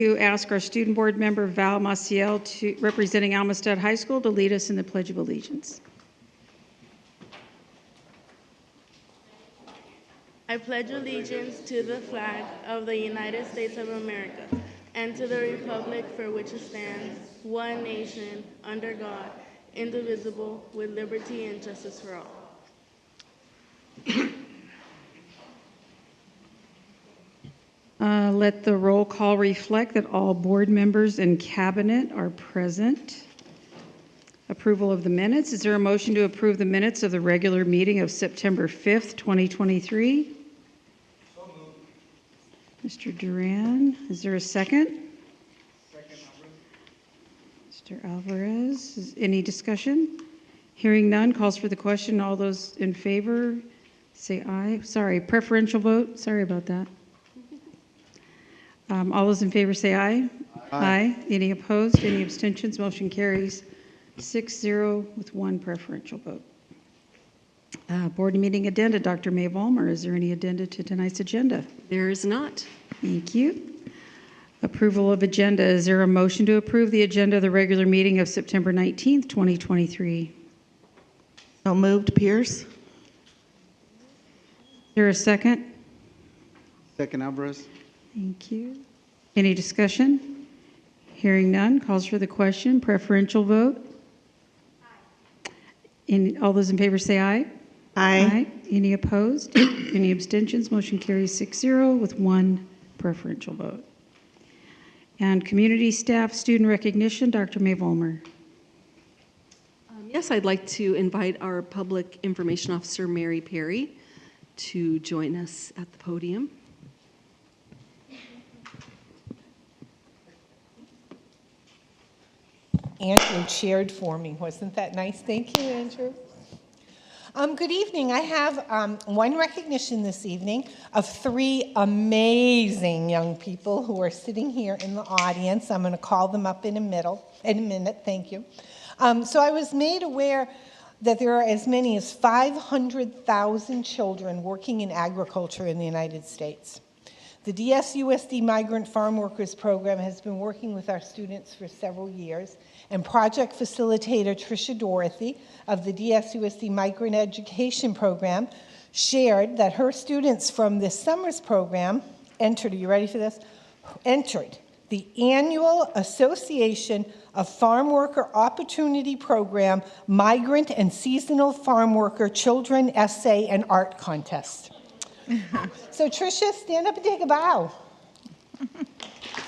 To ask our student board member Val Maciel, representing Almastad High School, to lead us in the Pledge of Allegiance. I pledge allegiance to the flag of the United States of America and to the republic for which it stands, one nation, under God, indivisible, with liberty and justice for all. Let the roll call reflect that all board members and cabinet are present. Approval of the minutes. Is there a motion to approve the minutes of the regular meeting of September 5th, 2023? So moved. Mr. Duran, is there a second? Second, Mr. Alvarez, any discussion? Hearing none, calls for the question. All those in favor, say aye. Sorry, preferential vote. Sorry about that. All those in favor say aye. Aye. Any opposed? Any abstentions? Motion carries 6-0 with one preferential vote. Board meeting addenda. Dr. Mae Vollmer, is there any addenda to tonight's agenda? There is not. Thank you. Approval of agenda. Is there a motion to approve the agenda of the regular meeting of September 19th, 2023? So moved, Pierce. Is there a second? Second, Alvarez. Thank you. Any discussion? Hearing none, calls for the question. Preferential vote? Aye. All those in favor say aye. Aye. Any opposed? Any abstentions? Motion carries 6-0 with one preferential vote. And community staff student recognition, Dr. Mae Vollmer. Yes, I'd like to invite our Public Information Officer, Mary Perry, to join us at the podium. Andrew cheered for me. Wasn't that nice? Thank you, Andrew. Good evening. I have one recognition this evening of three amazing young people who are sitting here in the audience. I'm going to call them up in a minute. Thank you. So I was made aware that there are as many as 500,000 children working in agriculture in the United States. The DSUSD Migrant Farm Workers Program has been working with our students for several years, and project facilitator Tricia Dorothy of the DSUSD Migrant Education Program shared that her students from this summer's program entered, are you ready for this? Entered the annual Association of Farm Worker Opportunity Program Migrant and Seasonal Farm Worker Children Essay and Art Contest. So Tricia, stand up and take a bow.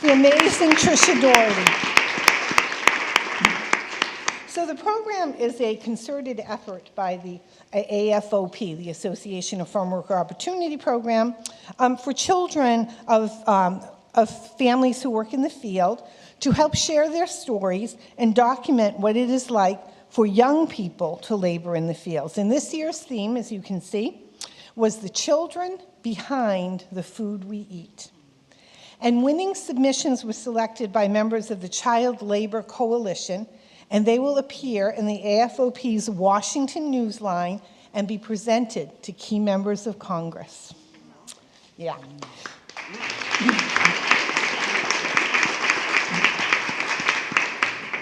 The amazing Tricia Doherty. So the program is a concerted effort by the AFOP, the Association of Farm Worker Opportunity Program, for children of families who work in the field to help share their stories and document what it is like for young people to labor in the fields. And this year's theme, as you can see, was the children behind the food we eat. And winning submissions were selected by members of the Child Labor Coalition, and they will appear in the AFOP's Washington Newsline and be presented to key members of Congress. Yeah.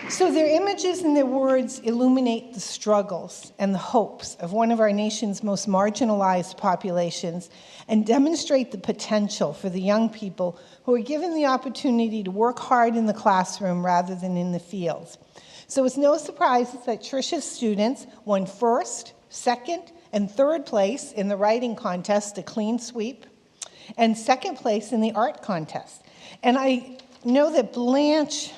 So their images and their words illuminate the struggles and the hopes of one of our nation's most marginalized populations and demonstrate the potential for the young people who are given the opportunity to work hard in the classroom rather than in the fields. So it's no surprise that Tricia's students won first, second, and third place in the writing contest, a clean sweep, and second place in the art contest. And I know that Blanche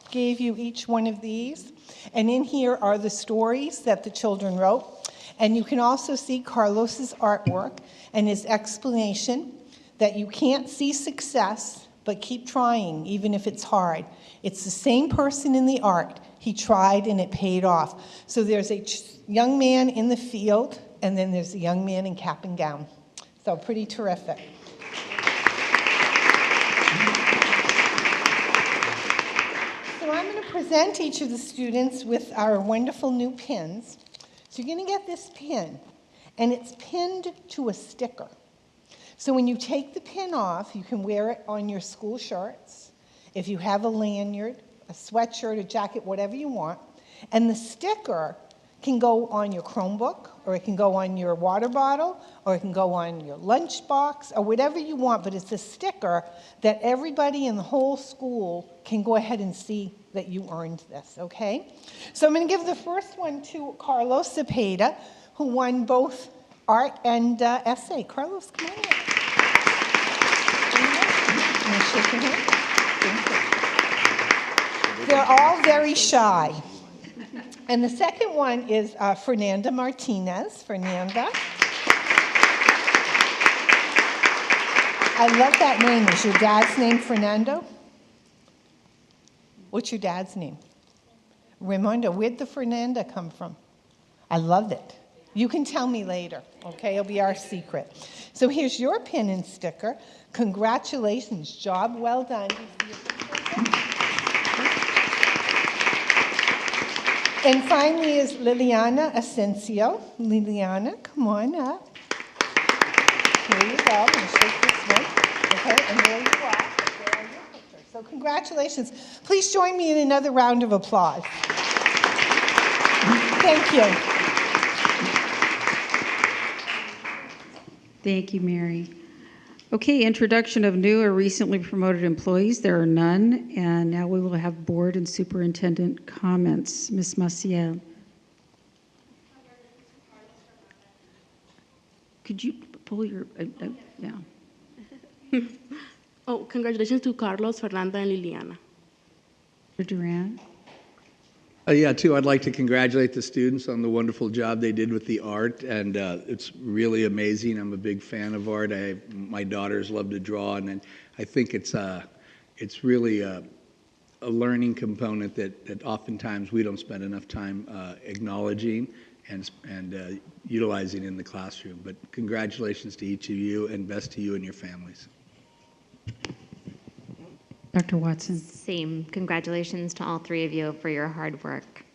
gave you each one of these, and in here are the stories that the children wrote. And you can also see Carlos's artwork and his explanation that you can't see success, but keep trying, even if it's hard. It's the same person in the art. He tried and it paid off. So there's a young man in the field, and then there's a young man in cap and gown. So pretty terrific. So I'm going to present each of the students with our wonderful new pins. So you're going to get this pin, and it's pinned to a sticker. So when you take the pin off, you can wear it on your school shirts. If you have a lanyard, a sweatshirt, a jacket, whatever you want, and the sticker can go on your Chromebook, or it can go on your water bottle, or it can go on your lunchbox, or whatever you want, but it's a sticker that everybody in the whole school can go ahead and see that you earned this, okay? So I'm going to give the first one to Carlos Cepeda, who won both art and essay. Carlos, come on in. Can you shake your hand? Thank you. They're all very shy. And the second one is Fernanda Martinez. Fernanda. I love that name. Is your dad's name Fernando? What's your dad's name? Raimundo. Where'd the Fernanda come from? I love it. You can tell me later, okay? It'll be our secret. So here's your pin and sticker. Congratulations. Job well done. And finally is Liliana Asensio. Liliana, come on up. Here you go. I'm going to shake this one. Okay, and there you are. There are your pictures. So congratulations. Please join me in another round of applause. Thank you. Thank you, Mary. Okay, introduction of new or recently promoted employees. There are none. And now we will have board and superintendent comments. Ms. Maciel. Could you pull your, yeah. Oh, congratulations to Carlos, Fernanda, and Liliana. Mr. Duran. Yeah, too, I'd like to congratulate the students on the wonderful job they did with the art, and it's really amazing. I'm a big fan of art. My daughters love to draw, and I think it's really a learning component that oftentimes we don't spend enough time acknowledging and utilizing in the classroom. But congratulations to each of you, and best to you and your families. Dr. Watson. Same. Congratulations to all three of you for your hard work.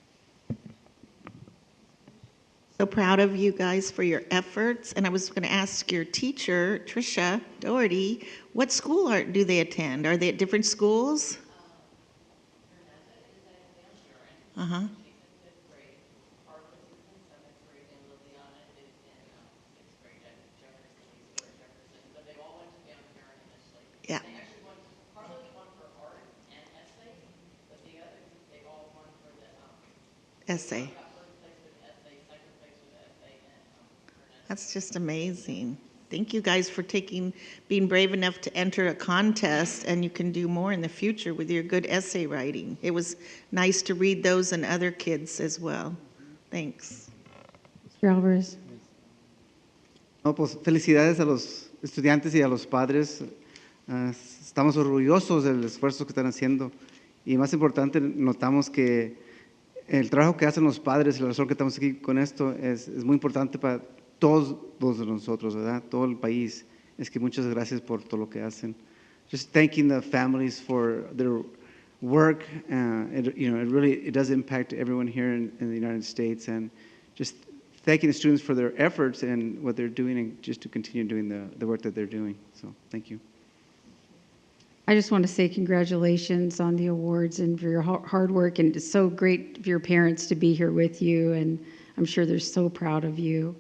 So proud of you guys for your efforts. And I was going to ask your teacher, Tricia Doherty, what school do they attend? Are they at different schools? Uh-huh. Yeah. Essay. That's just amazing. Thank you guys for being brave enough to enter a contest, and you can do more in the future with your good essay writing. It was nice to read those and other kids as well. Thanks. Mr. Alvarez. No, pues felicidades a los estudiantes y a los padres. Estamos orgullosos del esfuerzo que están haciendo. Y más importante, notamos que el trabajo que hacen los padres y la razón que estamos aquí con esto es muy importante para todos nosotros, ¿verdad? Todo el país. Es que muchas gracias por todo lo que hacen. Just thanking the families for their work. It does impact everyone here in the United States, and just thanking the students for their efforts and what they're doing, and just to continue doing the work that they're doing. So thank you. I just want to say congratulations on the awards and for your hard work, and it's so great for your parents to be here with you, and I'm sure they're so proud of you.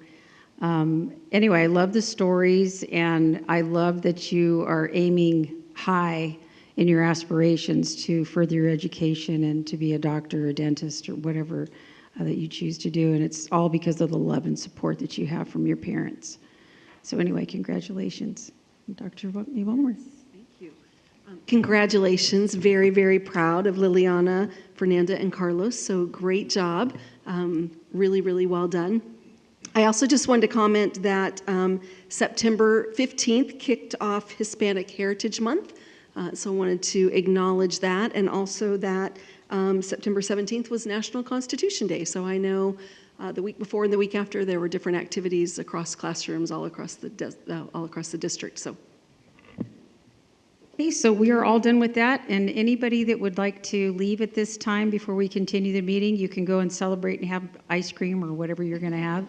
Anyway, I love the stories, and I love that you are aiming high in your aspirations to further your education and to be a doctor or a dentist or whatever that you choose to do, and it's all because of the love and support that you have from your parents. So anyway, congratulations. Dr. Wellmore. Congratulations. Very, very proud of Liliana, Fernanda, and Carlos. So great job. Really, really well done. I also just wanted to comment that September 15th kicked off Hispanic Heritage Month. So I wanted to acknowledge that, and also that September 17th was National Constitution Day. So I know the week before and the week after there were different activities across classrooms all across the district. So. Okay, so we are all done with that, and anybody that would like to leave at this time before we continue the meeting, you can go and celebrate and have ice cream or whatever you're going to have,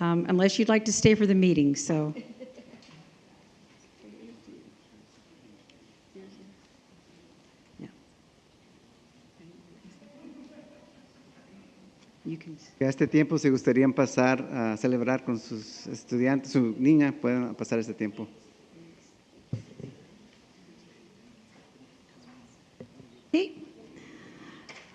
unless you'd like to stay for the meeting. So. You can. Que a este tiempo, si gustarían pasar a celebrar con sus estudiantes, su niña, pueden pasar este tiempo. Okay.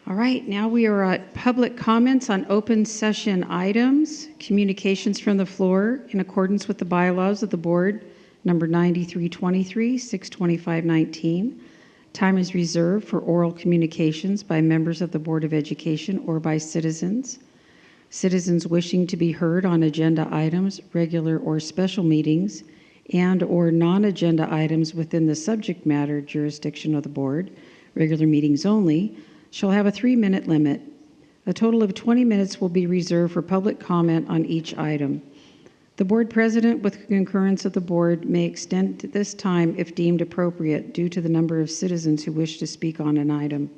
All right, now we are at public comments on open session items, communications from the floor in accordance with the bylaws of the board, number 9323, 62519. Time is reserved for oral communications by members of the Board of Education or by citizens. Citizens wishing to be heard on agenda items, regular or special meetings, and or non-agenda items within the subject matter jurisdiction of the board, regular meetings only, shall have a 3-minute limit. A total of 20 minutes will be reserved for public comment on each item. The board president, with concurrence of the board, may extend this time if deemed appropriate due to the number of citizens who wish to speak on an item.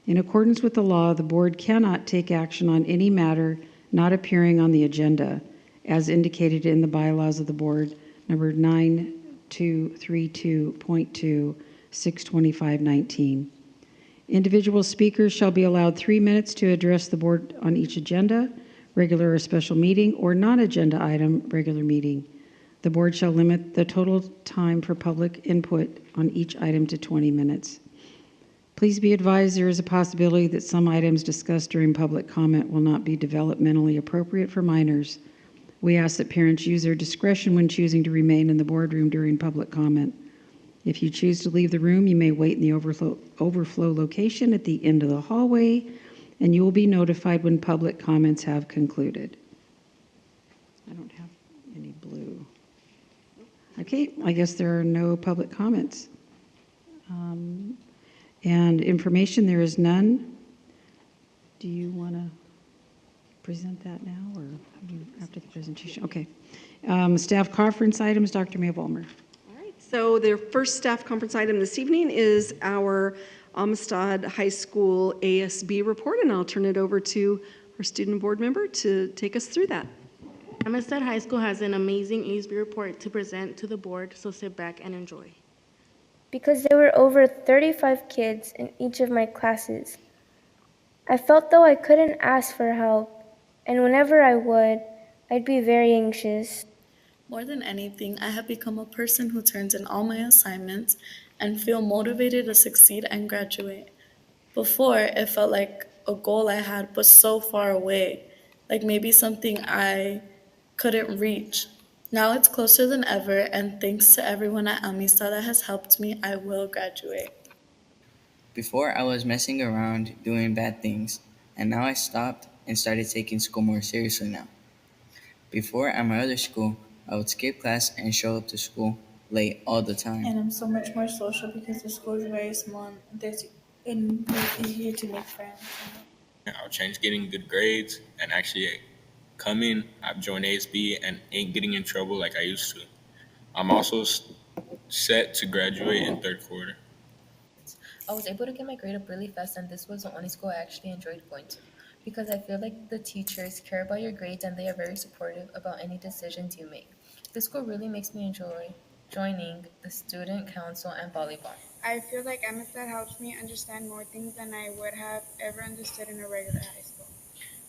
In accordance with the law, the board cannot take action on any matter not appearing on the agenda, as indicated in the bylaws of the board, number 9232.2, 62519. Individual speakers shall be allowed 3 minutes to address the board on each agenda, regular or special meeting, or non-agenda item, regular meeting. The board shall limit the total time for public input on each item to 20 minutes. Please be advised there is a possibility that some items discussed during public comment will not be developmentally appropriate for minors. We ask that parents use their discretion when choosing to remain in the boardroom during public comment. If you choose to leave the room, you may wait in the overflow location at the end of the hallway, and you will be notified when public comments have concluded. I don't have any blue. Okay, I guess there are no public comments. And information, there is none. Do you want to present that now or after the presentation? Okay. Staff conference items, Dr. May-Vollmer. All right, so the first staff conference item this evening is our Amistad High School ASB report, and I'll turn it over to our student board member to take us through that. Amistad High School has an amazing ASB report to present to the board, so sit back and enjoy. Because there were over 35 kids in each of my classes, I felt though I couldn't ask for help, and whenever I would, I'd be very anxious. More than anything, I have become a person who turns in all my assignments and feel motivated to succeed and graduate. Before, it felt like a goal I had but so far away, like maybe something I couldn't reach. Now it's closer than ever, and thanks to everyone at Amistad that has helped me, I will graduate. Before, I was messing around doing bad things, and now I stopped and started taking school more seriously now. Before, at my other school, I would skip class and show up to school late all the time. And I'm so much more social because the school is very small and it's easier to make friends. I'll change getting good grades and actually coming. I've joined ASB and ain't getting in trouble like I used to. I'm also set to graduate in third quarter. I was able to get my grade up really fast, and this was the only school I actually enjoyed going to because I feel like the teachers care about your grades and they are very supportive about any decisions you make. This school really makes me enjoy joining the student council and volleyball. I feel like Amistad helps me understand more things than I would have ever understood in a regular high school.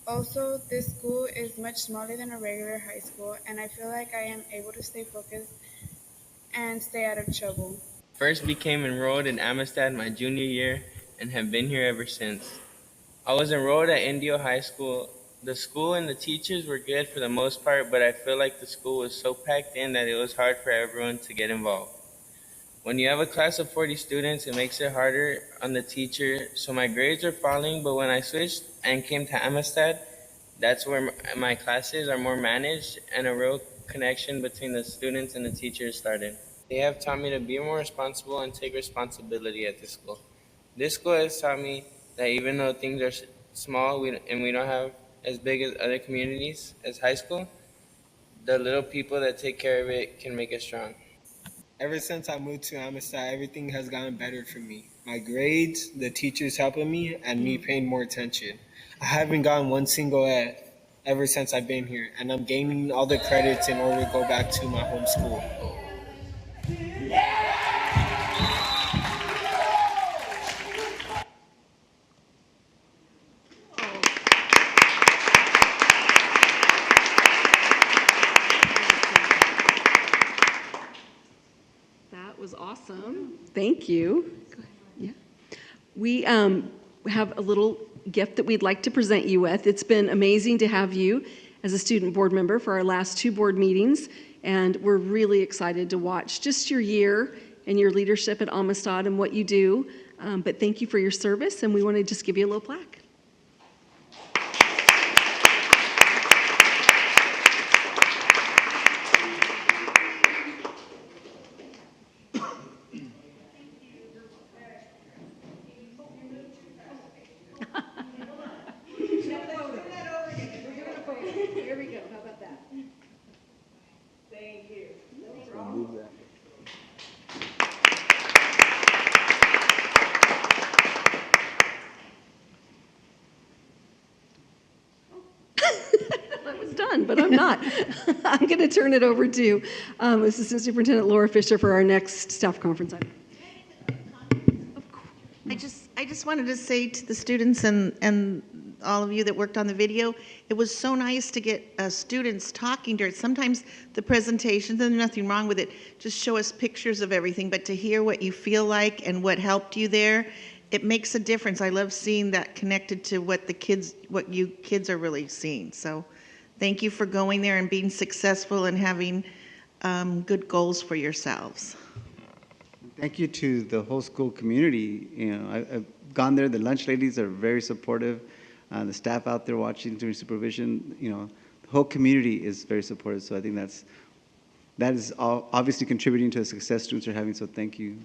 Also, this school is much smaller than a regular high school, and I feel like I am able to stay focused and stay out of trouble. First became enrolled in Amistad my junior year and have been here ever since. I was enrolled at Indio High School. The school and the teachers were good for the most part, but I feel like the school was so packed in that it was hard for everyone to get involved. When you have a class of 40 students, it makes it harder on the teacher, so my grades are falling, but when I switched and came to Amistad, that's where my classes are more managed and a real connection between the students and the teachers started. They have taught me to be more responsible and take responsibility at this school. This school has taught me that even though things are small and we don't have as big as other communities as high school, the little people that take care of it can make it strong. Ever since I moved to Amistad, everything has gotten better for me. My grades, the teachers helping me, and me paying more attention. I haven't gotten one single F ever since I've been here, and I'm gaining all the credits in order to go back to my home school. Thank you. Yeah. We have a little gift that we'd like to present you with. It's been amazing to have you as a student board member for our last 2 board meetings, and we're really excited to watch just your year and your leadership at Amistad and what you do. But thank you for your service, and we want to just give you a little plaque. Here we go. How about that? Thank you. I was done, but I'm not. I'm going to turn it over to Assistant Superintendent Laura Fisher for our next staff conference item. I just wanted to say to the students and all of you that worked on the video, it was so nice to get students talking during. Sometimes the presentations, and there's nothing wrong with it, just show us pictures of everything, but to hear what you feel like and what helped you there, it makes a difference. I love seeing that connected to what you kids are really seeing. So thank you for going there and being successful and having good goals for yourselves. Thank you to the whole school community. I've gone there. The lunch ladies are very supportive. The staff out there watching during supervision, the whole community is very supportive. So I think that is obviously contributing to the success students are having. So thank you.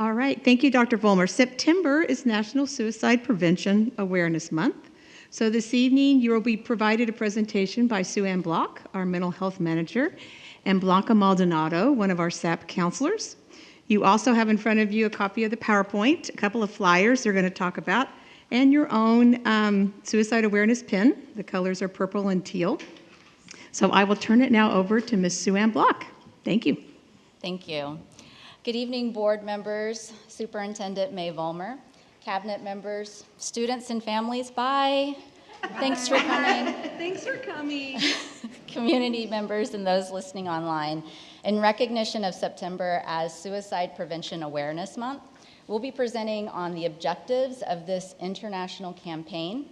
All right, thank you, Dr. Vollmer. September is National Suicide Prevention Awareness Month. So this evening, you will be provided a presentation by Sue Ann Block, our mental health manager, and Blanca Maldonado, one of our SAP counselors. You also have in front of you a copy of the PowerPoint, a couple of flyers they're going to talk about, and your own suicide awareness pin. The colors are purple and teal. So I will turn it now over to Ms. Sue Ann Block. Thank you. Thank you. Good evening, board members, Superintendent May Vollmer, cabinet members, students and families. Bye. Thanks for coming. Thanks for coming. Community members and those listening online. In recognition of September as Suicide Prevention Awareness Month, we'll be presenting on the objectives of this international campaign,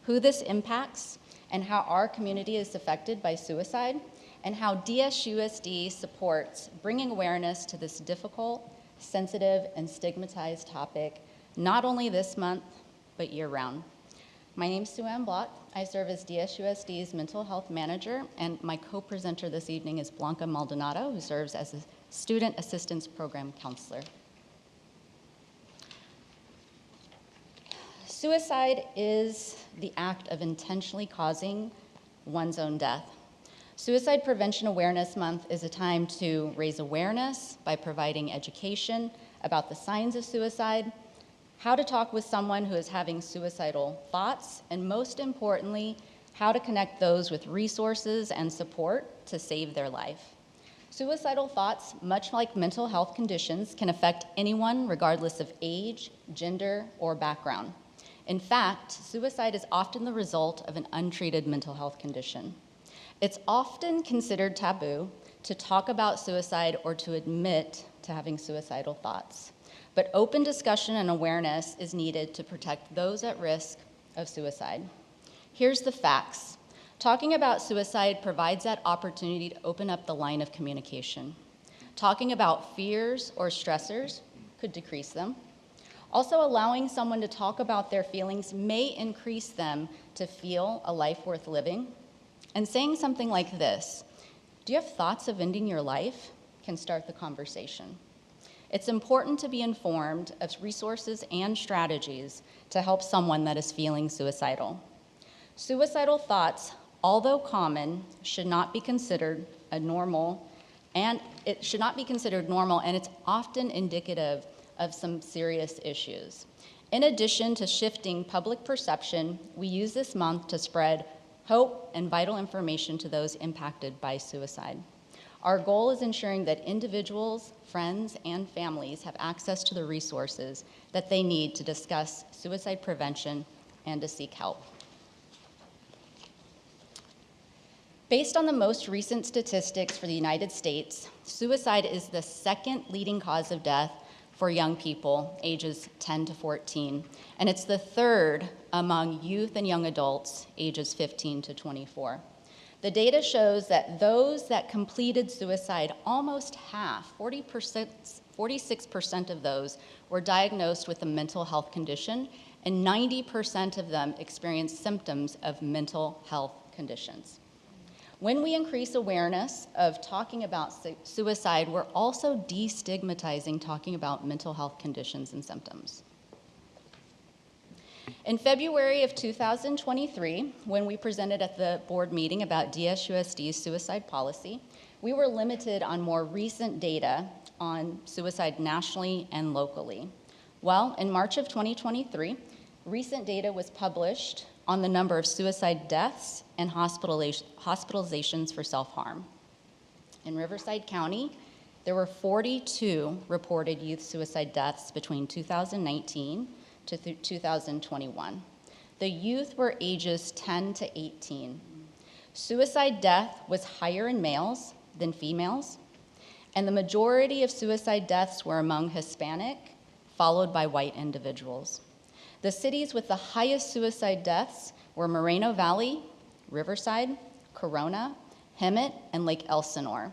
who this impacts, and how our community is affected by suicide, and how DSUSD supports bringing awareness to this difficult, sensitive, and stigmatized topic, not only this month, but year-round. My name is Sue Ann Block. I serve as DSUSD's mental health manager, and my co-presenter this evening is Blanca Maldonado, who serves as a student assistance program counselor. Suicide is the act of intentionally causing one's own death. Suicide Prevention Awareness Month is a time to raise awareness by providing education about the signs of suicide, how to talk with someone who is having suicidal thoughts, and most importantly, how to connect those with resources and support to save their life. Suicidal thoughts, much like mental health conditions, can affect anyone regardless of age, gender, or background. In fact, suicide is often the result of an untreated mental health condition. It's often considered taboo to talk about suicide or to admit to having suicidal thoughts. But open discussion and awareness is needed to protect those at risk of suicide. Here's the facts. Talking about suicide provides that opportunity to open up the line of communication. Talking about fears or stressors could decrease them. Also, allowing someone to talk about their feelings may increase them to feel a life worth living. And saying something like this, "Do you have thoughts of ending your life?" can start the conversation. It's important to be informed of resources and strategies to help someone that is feeling suicidal. Suicidal thoughts, although common, should not be considered normal, and it's often indicative of some serious issues. In addition to shifting public perception, we use this month to spread hope and vital information to those impacted by suicide. Our goal is ensuring that individuals, friends, and families have access to the resources that they need to discuss suicide prevention and to seek help. Based on the most recent statistics for the United States, suicide is the second leading cause of death for young people ages 10 to 14, and it's the third among youth and young adults ages 15 to 24. The data shows that those that completed suicide, almost half, 46% of those were diagnosed with a mental health condition, and 90% of them experienced symptoms of mental health conditions. When we increase awareness of talking about suicide, we're also destigmatizing talking about mental health conditions and symptoms. In February of 2023, when we presented at the board meeting about DSUSD's suicide policy, we were limited on more recent data on suicide nationally and locally. Well, in March of 2023, recent data was published on the number of suicide deaths and hospitalizations for self-harm. In Riverside County, there were 42 reported youth suicide deaths between 2019 to 2021. The youth were ages 10 to 18. Suicide death was higher in males than females, and the majority of suicide deaths were among Hispanic, followed by white individuals. The cities with the highest suicide deaths were Moreno Valley, Riverside, Corona, Hemet, and Lake Elsinore.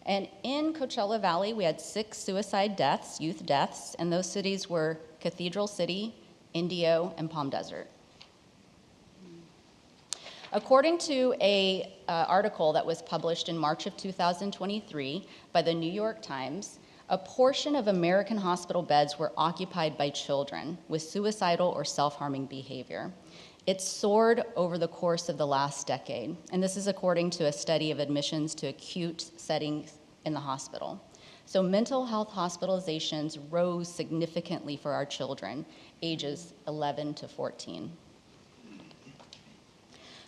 And in Coachella Valley, we had 6 suicide deaths, youth deaths, and those cities were Cathedral City, Indio, and Palm Desert. According to an article that was published in March of 2023 by the New York Times, a portion of American hospital beds were occupied by children with suicidal or self-harming behavior. It soared over the course of the last decade, and this is according to a study of admissions to acute settings in the hospital. So mental health hospitalizations rose significantly for our children, ages 11 to 14.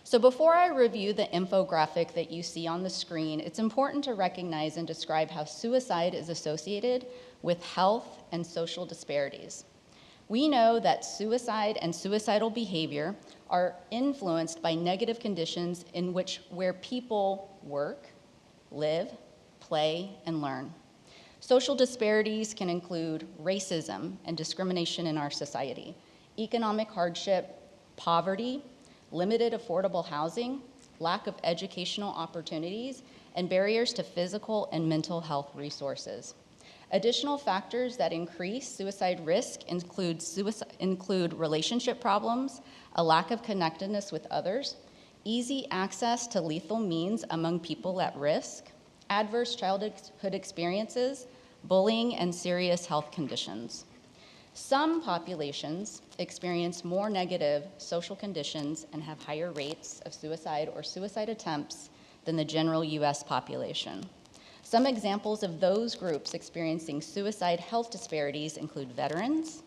So before I review the infographic that you see on the screen, it's important to recognize and describe how suicide is associated with health and social disparities. We know that suicide and suicidal behavior are influenced by negative conditions where people work, live, play, and learn. Social disparities can include racism and discrimination in our society, economic hardship, poverty, limited affordable housing, lack of educational opportunities, and barriers to physical and mental health resources. Additional factors that increase suicide risk include relationship problems, a lack of connectedness with others, easy access to lethal means among people at risk, adverse childhood experiences, bullying, and serious health conditions. Some populations experience more negative social conditions and have higher rates of suicide or suicide attempts than the general U.S. population. Some examples of those groups experiencing suicide health disparities include veterans,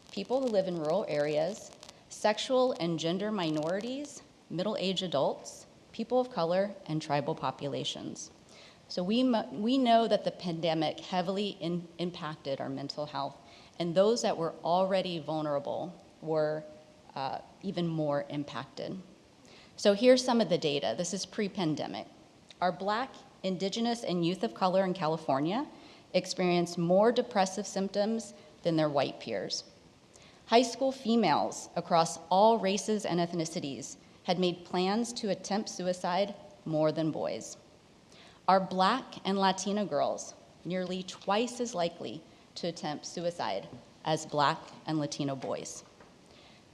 people who live in rural areas, sexual and gender minorities, middle-aged adults, people of color, and tribal populations. So we know that the pandemic heavily impacted our mental health, and those that were already vulnerable were even more impacted. So here's some of the data. This is pre-pandemic. Our Black, Indigenous, and youth of color in California experienced more depressive symptoms than their white peers. High school females across all races and ethnicities had made plans to attempt suicide more than boys. Our Black and Latina girls, nearly twice as likely to attempt suicide as Black and Latino boys.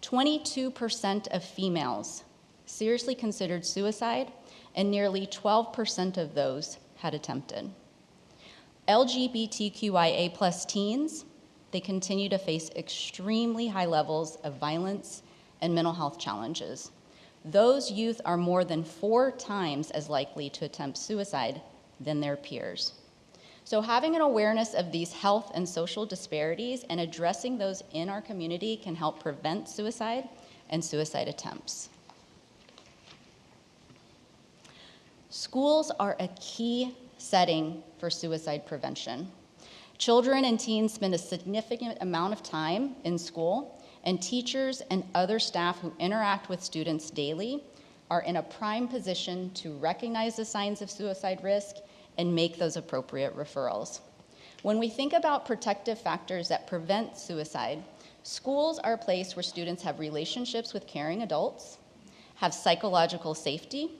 22% of females seriously considered suicide, and nearly 12% of those had attempted. LGBTQIA+ teens, they continue to face extremely high levels of violence and mental health challenges. Those youth are more than 4 times as likely to attempt suicide than their peers. So having an awareness of these health and social disparities and addressing those in our community can help prevent suicide and suicide attempts. Schools are a key setting for suicide prevention. Children and teens spend a significant amount of time in school, and teachers and other staff who interact with students daily are in a prime position to recognize the signs of suicide risk and make those appropriate referrals. When we think about protective factors that prevent suicide, schools are a place where students have relationships with caring adults, have psychological safety.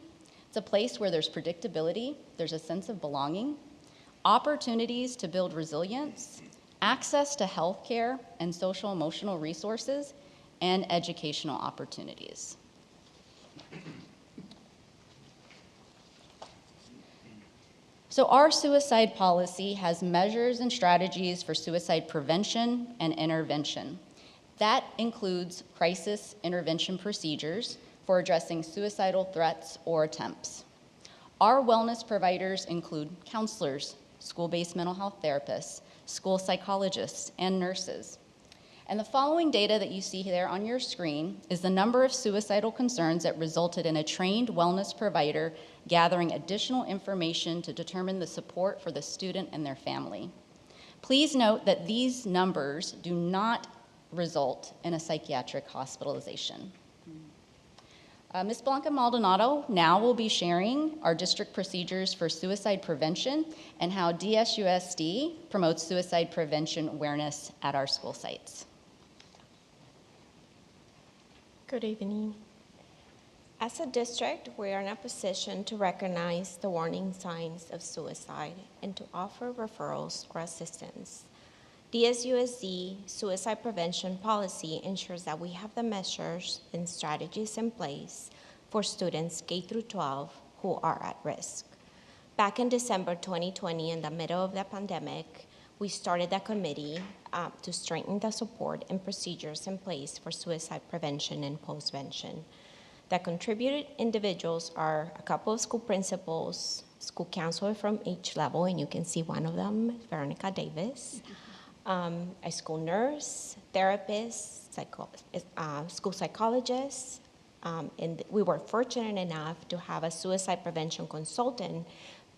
It's a place where there's predictability, there's a sense of belonging, opportunities to build resilience, access to health care and social emotional resources, and educational opportunities. So our suicide policy has measures and strategies for suicide prevention and intervention. That includes crisis intervention procedures for addressing suicidal threats or attempts. Our wellness providers include counselors, school-based mental health therapists, school psychologists, and nurses. And the following data that you see there on your screen is the number of suicidal concerns that resulted in a trained wellness provider gathering additional information to determine the support for the student and their family. Please note that these numbers do not result in a psychiatric hospitalization. Ms. Blanca Maldonado now will be sharing our district procedures for suicide prevention and how DSUSD promotes suicide prevention awareness at our school sites. Good evening. As a district, we are in a position to recognize the warning signs of suicide and to offer referrals or assistance. DSUSD suicide prevention policy ensures that we have the measures and strategies in place for students K through 12 who are at risk. Back in December 2020, in the middle of the pandemic, we started a committee to strengthen the support and procedures in place for suicide prevention and postvention. The contributed individuals are a couple of school principals, school counselor from each level, and you can see one of them, Veronica Davis, a school nurse, therapist, school psychologist, and we were fortunate enough to have a suicide prevention consultant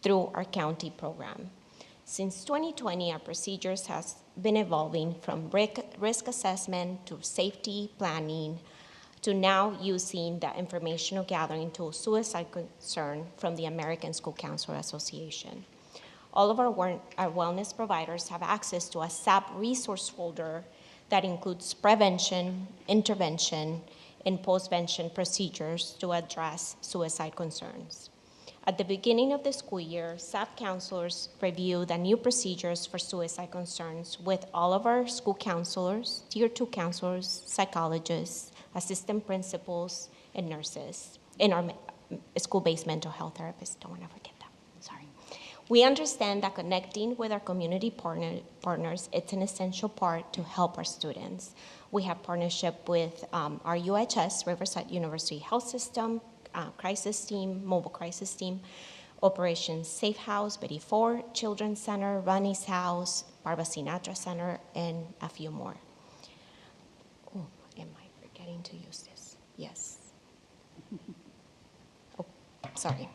through our county program. Since 2020, our procedures has been evolving from risk assessment to safety planning to now using the informational gathering tool Suicide Concern from the American School Counselor Association. All of our wellness providers have access to a SAP resource folder that includes prevention, intervention, and postvention procedures to address suicide concerns. At the beginning of the school year, SAP counselors review the new procedures for suicide concerns with all of our school counselors, Tier 2 counselors, psychologists, assistant principals, and nurses, and our school-based mental health therapists. Don't want to forget that. Sorry. We understand that connecting with our community partners, it's an essential part to help our students. We have partnership with our UHS, Riverside University Health System, crisis team, mobile crisis team, Operation Safe House, Betty Ford Children's Center, Ronnie's House, Barbara Sinatra Center, and a few more. Oh, am I forgetting to use this? Yes. Oh, sorry.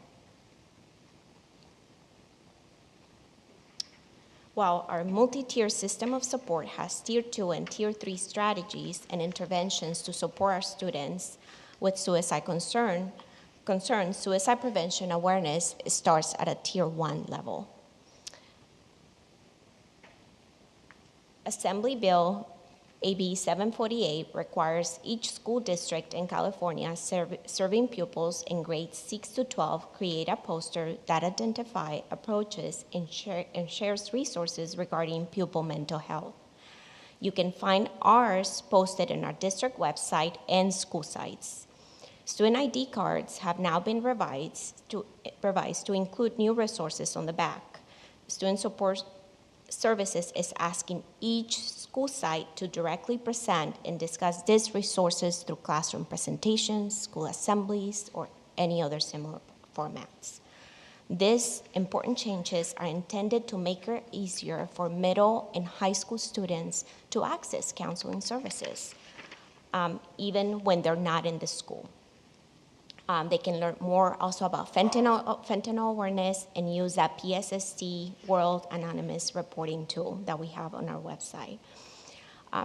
While our multi-tier system of support has Tier 2 and Tier 3 strategies and interventions to support our students with suicide concerns, suicide prevention awareness starts at a Tier 1 level. Assembly Bill AB 748 requires each school district in California serving pupils in grades 6 to 12 create a poster that identifies approaches and shares resources regarding pupil mental health. You can find ours posted on our district website and school sites. Student ID cards have now been revised to include new resources on the back. Student Support Services is asking each school site to directly present and discuss these resources through classroom presentations, school assemblies, or any other similar formats. These important changes are intended to make it easier for middle and high school students to access counseling services, even when they're not in the school. They can learn more also about fentanyl awareness and use that PSST World Anonymous reporting tool that we have on our website.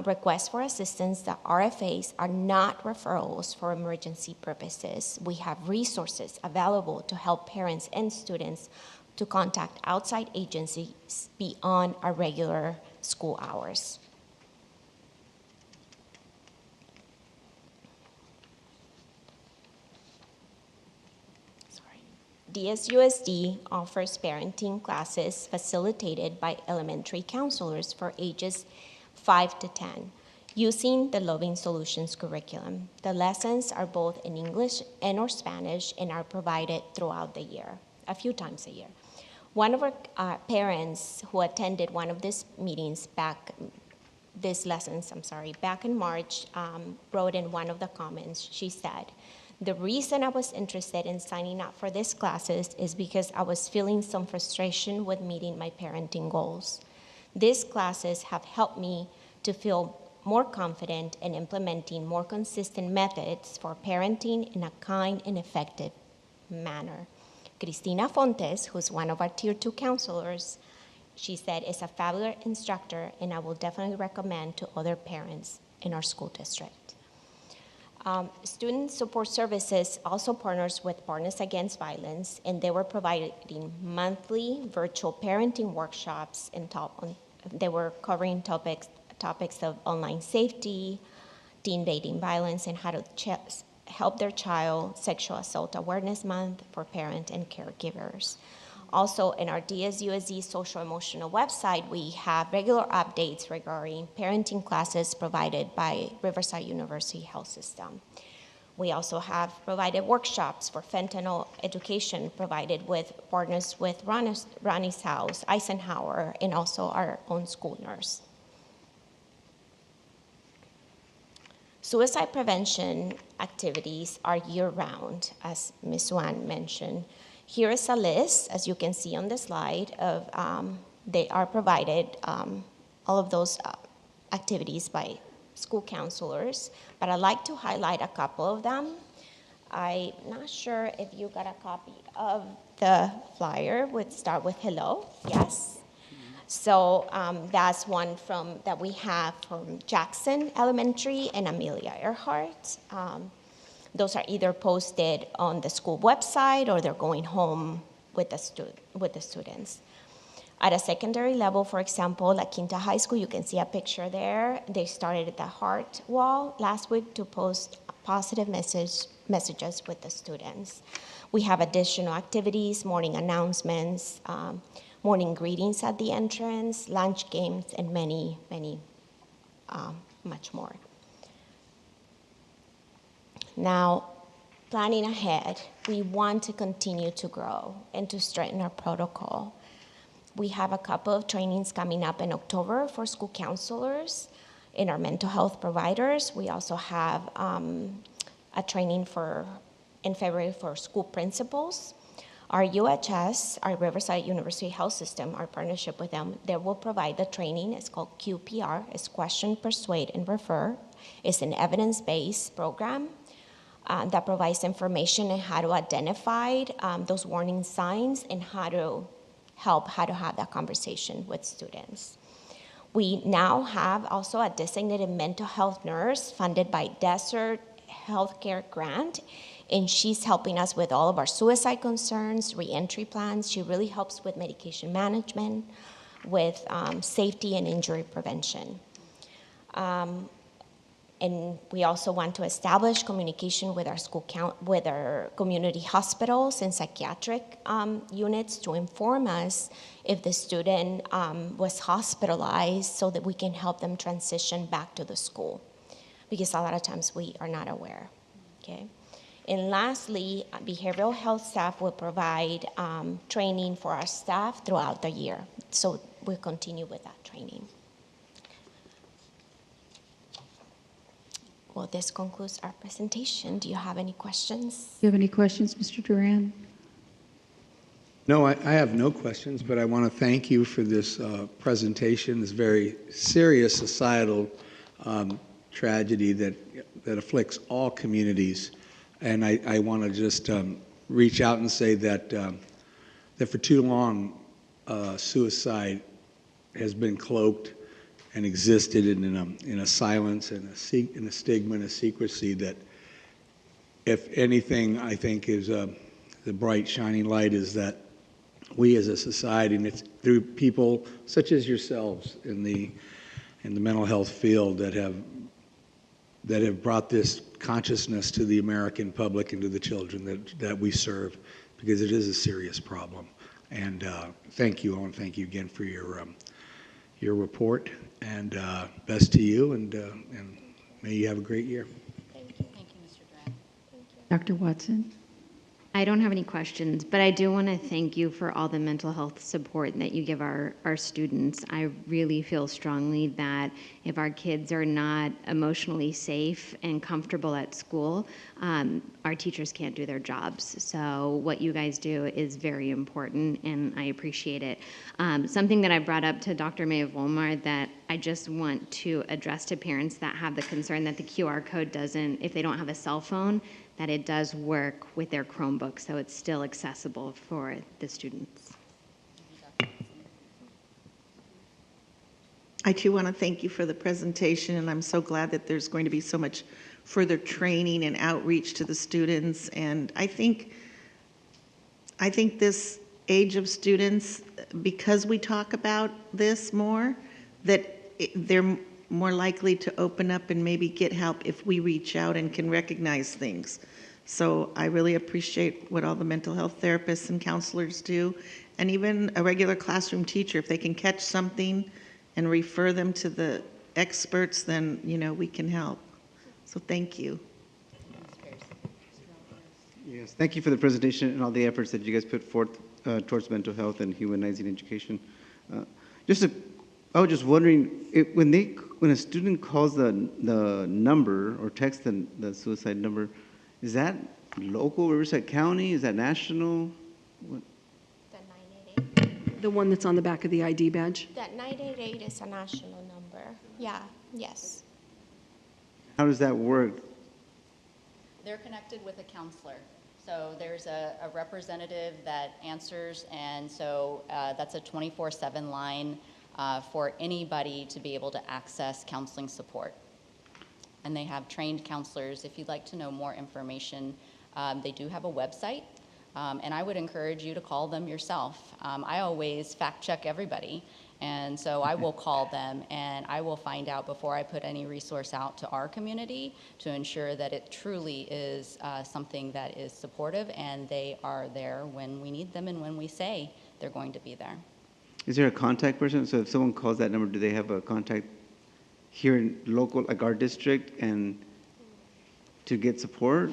requests for assistance, the RFAs, are not referrals for emergency purposes. We have resources available to help parents and students to contact outside agencies beyond our regular school hours. DSUSD offers parenting classes facilitated by elementary counselors for ages 5 to 10 using the Loving Solutions curriculum. The lessons are both in English and or Spanish and are provided throughout the year, a few times a year. One of our parents who attended one of these meetings back in March, wrote in one of the comments, she said, "The reason I was interested in signing up for these classes is because I was feeling some frustration with meeting my parenting goals. These classes have helped me to feel more confident in implementing more consistent methods for parenting in a kind and effective manner." Cristina Fontes, who's one of our Tier 2 counselors, she said, is a fabulous instructor, and I will definitely recommend to other parents in our school district. Student Support Services also partners with Partners Against Violence, and they were providing monthly virtual parenting workshops, and they were covering topics of online safety, teen dating violence, and how to help their child, Sexual Assault Awareness Month for parents and caregivers. Also, in our DSUSD social emotional website, we have regular updates regarding parenting classes provided by Riverside University Health System. We also have provided workshops for fentanyl education provided with partners with Ronnie's House, Eisenhower, and also our own school nurse. Suicide prevention activities are year-round, as Ms. Wan mentioned. Here is a list, as you can see on the slide, of they are provided, all of those activities by school counselors, but I'd like to highlight a couple of them. I'm not sure if you got a copy of the flyer. Would start with hello, yes. So that's one that we have from Jackson Elementary and Amelia Earhart. Those are either posted on the school website or they're going home with the students. At a secondary level, for example, like Quinta High School, you can see a picture there. They started the heart wall last week to post positive messages with the students. We have additional activities, morning announcements, morning greetings at the entrance, lunch games, and many, much more. Now, planning ahead, we want to continue to grow and to strengthen our protocol. We have a couple of trainings coming up in October for school counselors and our mental health providers. We also have a training in February for school principals. Our UHS, our Riverside University Health System, our partnership with them, they will provide the training. It's called QPR. It's Question, Persuade, and Refer. It's an evidence-based program that provides information on how to identify those warning signs and how to have that conversation with students. We now have also a designated mental health nurse funded by Desert Healthcare Grant, and she's helping us with all of our suicide concerns, reentry plans. She really helps with medication management, with safety and injury prevention. And we also want to establish communication with our with our community hospitals and psychiatric units to inform us if the student was hospitalized so that we can help them transition back to the school, because a lot of times we are not aware, okay? And lastly, behavioral health staff will provide training for our staff throughout the year. So we'll continue with that training. Well, this concludes our presentation. Do you have any questions? Do you have any questions, Mr. Duran? No, I have no questions, but I want to thank you for this presentation, this very serious societal tragedy that afflicts all communities. And I want to just reach out and say that that for too long, suicide has been cloaked and existed in a silence and a stigma and a secrecy that, if anything, I think is the bright shining light is that we as a society, and it's through people such as yourselves in the mental health field that have brought this consciousness to the American public and to the children that we serve, because it is a serious problem. And thank you. I want to thank you again for your report, and best to you, and may you have a great year. Thank you, Mr. Duran. Dr. Watson? I don't have any questions, but I do want to thank you for all the mental health support that you give our students. I really feel strongly that if our kids are not emotionally safe and comfortable at school, our teachers can't do their jobs. So what you guys do is very important, and I appreciate it. Something that I brought up to Dr. May-Volmar that I just want to address to parents that have the concern that the QR code doesn't, if they don't have a cell phone, that it does work with their Chromebook, so it's still accessible for the students. I too want to thank you for the presentation, and I'm so glad that there's going to be so much further training and outreach to the students. And I think this age of students, because we talk about this more, that they're more likely to open up and maybe get help if we reach out and can recognize things. So I really appreciate what all the mental health therapists and counselors do, and even a regular classroom teacher. If they can catch something and refer them to the experts, then we can help. So thank you. Yes, thank you for the presentation and all the efforts that you guys put forth towards mental health and humanizing education. I was just wondering, when a student calls the number or texts the suicide number, is that local, Riverside County? Is that national? What? The 988. The one that's on the back of the ID badge? That 988 is a national number. Yeah, yes. How does that work? They're connected with a counselor. So there's a representative that answers, and so that's a 24/7 line for anybody to be able to access counseling support. And they have trained counselors. If you'd like to know more information, they do have a website, and I would encourage you to call them yourself. I always fact check everybody, and so I will call them and I will find out before I put any resource out to our community to ensure that it truly is something that is supportive and they are there when we need them and when we say they're going to be there. Is there a contact person? So if someone calls that number, do they have a contact here in local, like our district, and to get support?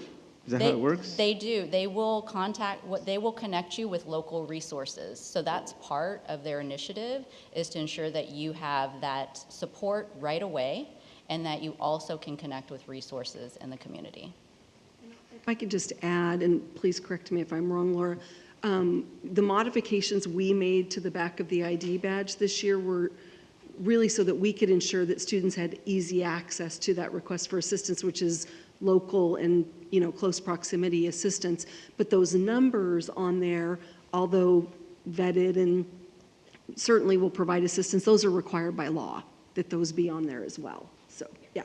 Is that how it works? They do. They will connect you with local resources. So that's part of their initiative, is to ensure that you have that support right away and that you also can connect with resources in the community. If I could just add, and please correct me if I'm wrong, Laura, the modifications we made to the back of the ID badge this year were really so that we could ensure that students had easy access to that request for assistance, which is local and close proximity assistance. But those numbers on there, although vetted and certainly will provide assistance, those are required by law that those be on there as well. So yeah,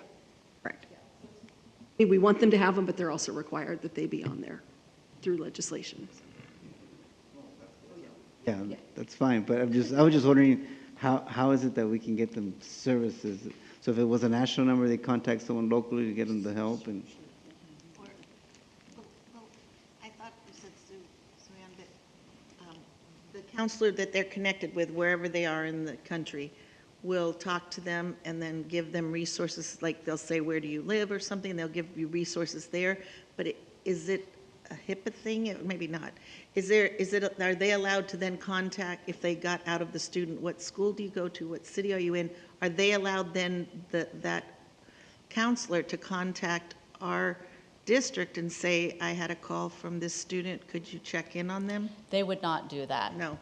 correct. We want them to have them, but they're also required that they be on there through legislation. Yeah, that's fine. But I was just wondering, how is it that we can get them services? So if it was a national number, they contact someone locally to get them the help. And I thought you said Sue-Ann, that the counselor that they're connected with, wherever they are in the country, will talk to them and then give them resources. Like they'll say, "Where do you live?" or something, and they'll give you resources there. But is it a HIPAA thing? Maybe not. Are they allowed to then contact, if they got out of the student, what school do you go to, what city are you in? Are they allowed then that counselor to contact our district and say, "I had a call from this student, could you check in on them"? They would not do that. No.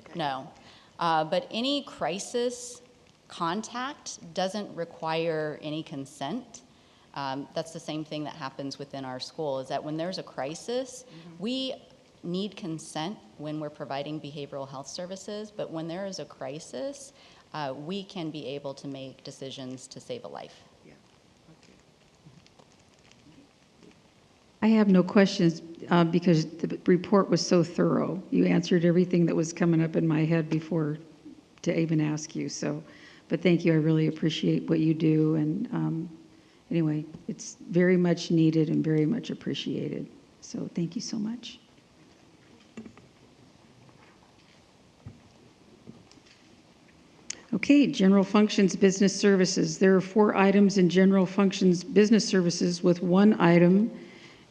Okay. No. But any crisis contact doesn't require any consent. That's the same thing that happens within our school, is that when there's a crisis, we need consent when we're providing behavioral health services, but when there is a crisis, we can be able to make decisions to save a life. I have no questions because the report was so thorough. You answered everything that was coming up in my head before to even ask you. So, but thank you. I really appreciate what you do. And anyway, it's very much needed and very much appreciated. So thank you so much. Okay, general functions, business services. There are 4 items in general functions, business services, with 1 item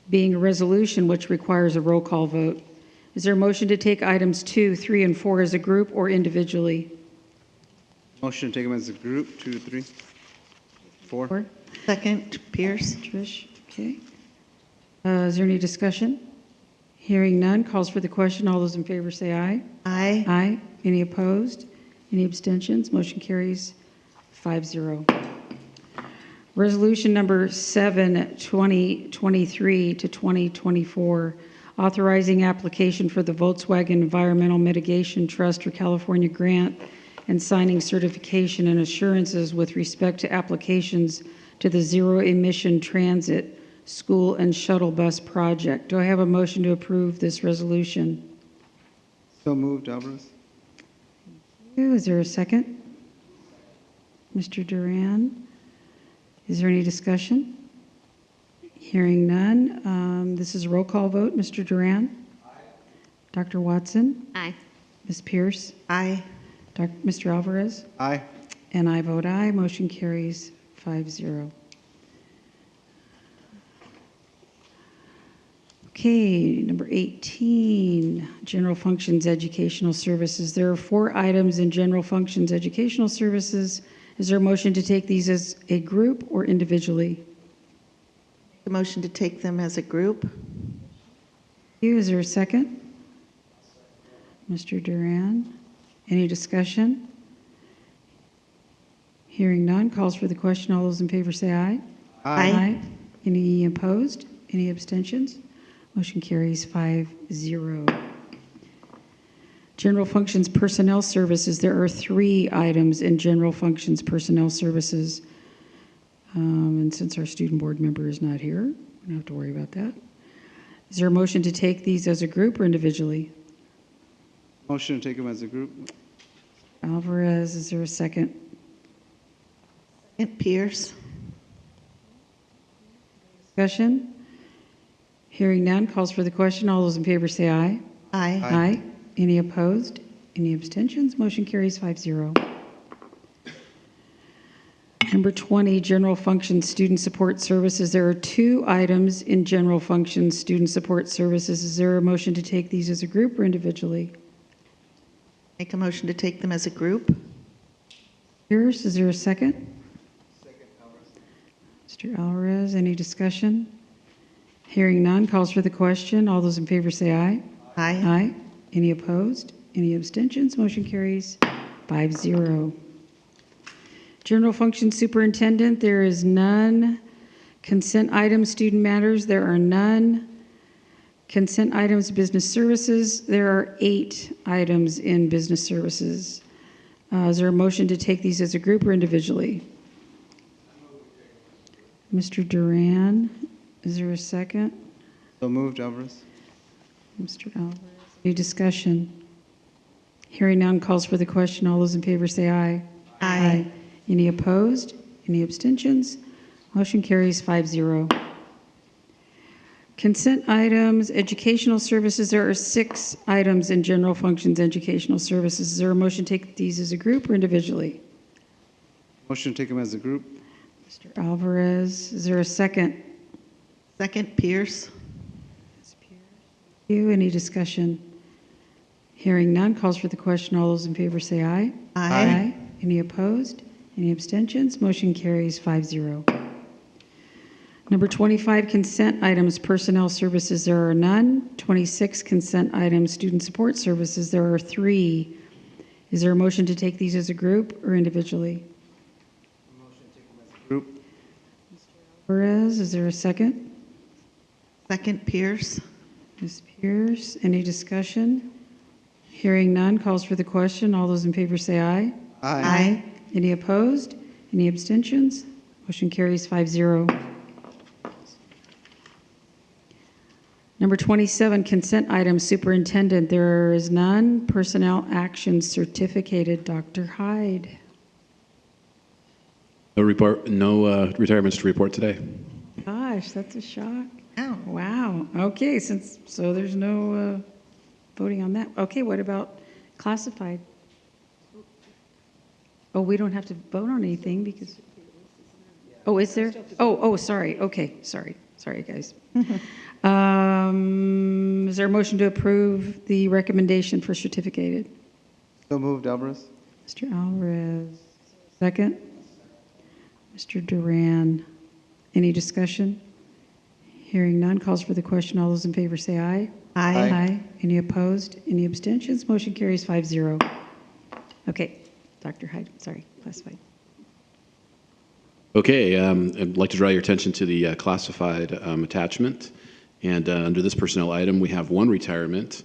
being a resolution which requires a roll call vote. Is there a motion to take items 2, 3, and 4 as a group or individually? Motion to take them as a group, 2 to 3. 4. Second, Pierce. Trish, okay. Is there any discussion? Hearing none, calls for the question. All those in favor say aye. Aye. Aye. Any opposed? Any abstentions? Motion carries 5-0. Resolution number 7, 2023 to 2024, authorizing application for the Volkswagen Environmental Mitigation Trust or California grant and signing certification and assurances with respect to applications to the Zero Emission Transit School and Shuttle Bus Project. Do I have a motion to approve this resolution? So moved, Alvarez. Is there a second? Mr. Duran? Is there any discussion? Hearing none. This is a roll call vote. Mr. Duran? Aye. Dr. Watson? Aye. Ms. Pierce? Aye. Mr. Alvarez? Aye. And I vote aye. Motion carries 5-0. Okay, number 18, general functions educational services. There are 4 items in general functions educational services. Is there a motion to take these as a group or individually? The motion to take them as a group. Is there a second? Mr. Duran. Any discussion? Hearing none, calls for the question. All those in favor say aye. Aye. Any opposed? Any abstentions? Motion carries 5-0. General functions personnel services. There are 3 items in general functions personnel services. And since our student board member is not here, we don't have to worry about that. Is there a motion to take these as a group or individually? Motion to take them as a group. Alvarez, is there a second? Second, Pierce. Discussion? Hearing none, calls for the question. All those in favor say aye. Aye. Aye. Any opposed? Any abstentions? Motion carries 5-0. Number 20, general functions student support services. There are 2 items in general functions student support services. Is there a motion to take these as a group or individually? Make a motion to take them as a group. Pierce, is there a second? Second, Alvarez. Mr. Alvarez, any discussion? Hearing none, calls for the question. All those in favor say aye. Aye. Aye. Any opposed? Any abstentions? Motion carries 5-0. General function superintendent, there is none. Consent items, student matters, there are none. Consent items, business services, there are 8 items in business services. Is there a motion to take these as a group or individually? Mr. Duran, is there a second? So moved, Alvarez. Mr. Alvarez. Any discussion? Hearing none, calls for the question. All those in favor say aye. Aye. Any opposed? Any abstentions? Motion carries 5-0. Consent items, educational services. There are 6 items in general functions educational services. Is there a motion to take these as a group or individually? Motion to take them as a group. Mr. Alvarez, is there a second? Second, Pierce. Any discussion? Hearing none, calls for the question. All those in favor say aye. Aye. Any opposed? Any abstentions? Motion carries 5-0. Number 25, consent items, personnel services, there are none. 26, consent items, student support services, there are 3. Is there a motion to take these as a group or individually? Motion to take them as a group. Perez, is there a second? Second, Pierce. Ms. Pierce, any discussion? Hearing none, calls for the question. All those in favor say aye. Aye. Any opposed? Any abstentions? Motion carries 5-0. Number 27, consent items, Superintendent. There is none. Personnel action certificated. Dr. Hyde. No report, no retirements to report today. Gosh, that's a shock. Wow. Wow. Okay, so there's no voting on that. Okay, what about classified? Oh, we don't have to vote on anything because. Oh, is there? Oh, sorry. Okay, sorry, guys. Is there a motion to approve the recommendation for certificated? So moved, Alvarez. Mr. Alvarez, second. Mr. Duran, any discussion? Hearing none, calls for the question. All those in favor say aye. Aye. Any opposed? Any abstentions? Motion carries 5-0. Okay, Dr. Hyde, sorry, classified. Okay, I'd like to draw your attention to the classified attachment. And under this personnel item, we have one retirement,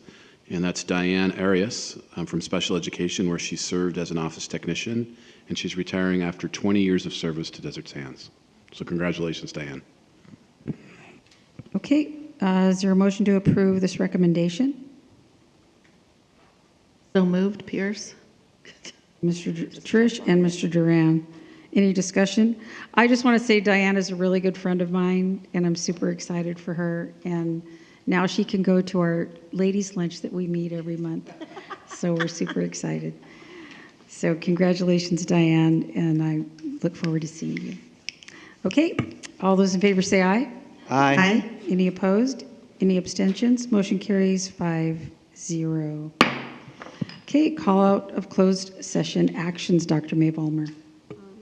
and that's Diane Arias from special education, where she served as an office technician, and she's retiring after 20 years of service to Desert Sands. So congratulations, Diane. Okay, is there a motion to approve this recommendation? So moved, Pierce. Mr. Trish and Mr. Duran. Any discussion? I just want to say Diane is a really good friend of mine, and I'm super excited for her. And now she can go to our ladies' lunch that we meet every month. So we're super excited. So congratulations, Diane, and I look forward to seeing you. Okay, all those in favor say aye. Aye. Any opposed? Any abstentions? Motion carries 5-0. Okay, call out of closed session actions, Dr. May-Vollmer.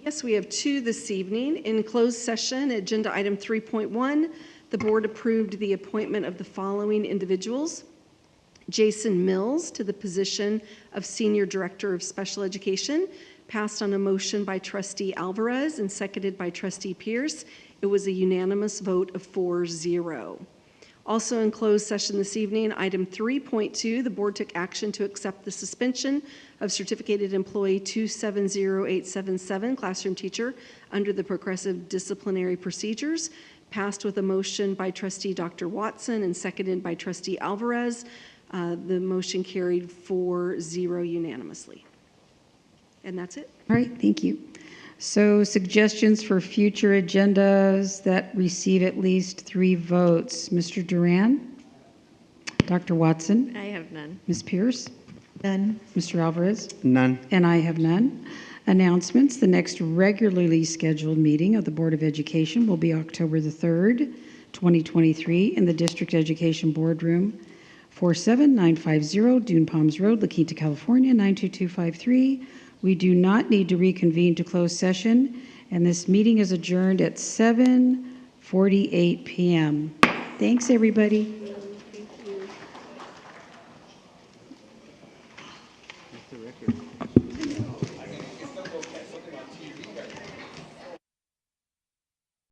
Yes, we have two this evening. In closed session, agenda item 3.1, the board approved the appointment of the following individuals. Jason Mills to the position of Senior Director of Special Education, passed on a motion by Trustee Alvarez and seconded by Trustee Pierce. It was a unanimous vote of 4-0. Also in closed session this evening, item 3.2, the board took action to accept the suspension of certificated employee 270877, classroom teacher, under the progressive disciplinary procedures, passed with a motion by Trustee Dr. Watson and seconded by Trustee Alvarez. The motion carried 4-0 unanimously. And that's it. All right, thank you. So suggestions for future agendas that receive at least 3 votes. Mr. Duran? Dr. Watson? I have none. Ms. Pierce? None. Mr. Alvarez? None. And I have none. Announcements. The next regularly scheduled meeting of the Board of Education will be October the 3rd, 2023 in the District Education Boardroom, 47950 Dune Palms Road, La Quinta, California, 92253. We do not need to reconvene to close session, and this meeting is adjourned at 7:48 p.m. Thanks, everybody. Thank you.